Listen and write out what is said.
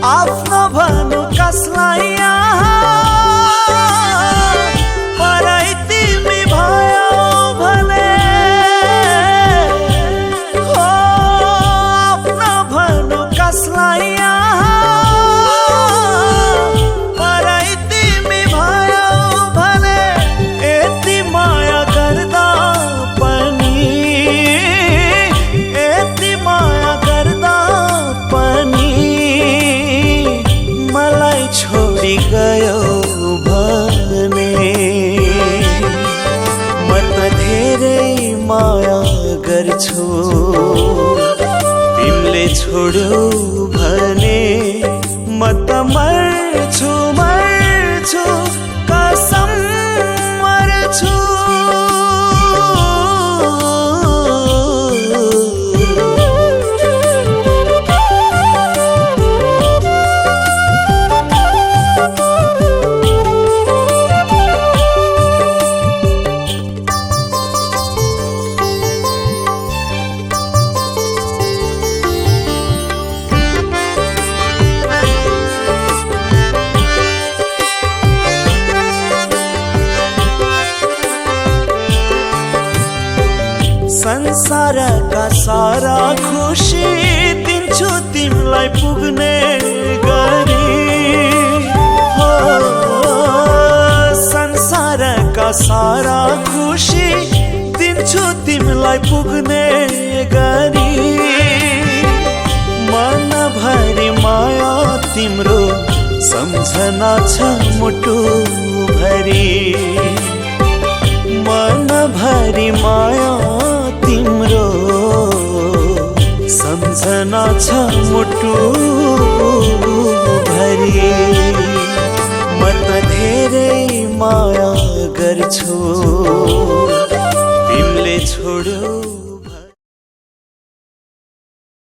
आफ्नो भनु कसलाई परै तिमी भयो भने हो आफ्नो भनु कसलाई परै तिमी भयो भने यति माया गर्दा पनि यति माया गर्दा पनि मलाई छोडी गयो भने म त धेरै माया गर्छु तिमीले छोड्यौ भने म त मर्छु मर्छु कसम मर्छु संसारका सारा खुशी दिन्छु तिमीलाई पुग्ने गरी हो संसारका सारा खुशी दिन्छु तिमीलाई पुग्ने गरी मनभरि माया तिम्रो सम्झना छ मुटु भरि मनभरि माया तिम्रो सम्झना छ मुटु भरि म त धेरै माया गर्छु तिमीले छोड्यौ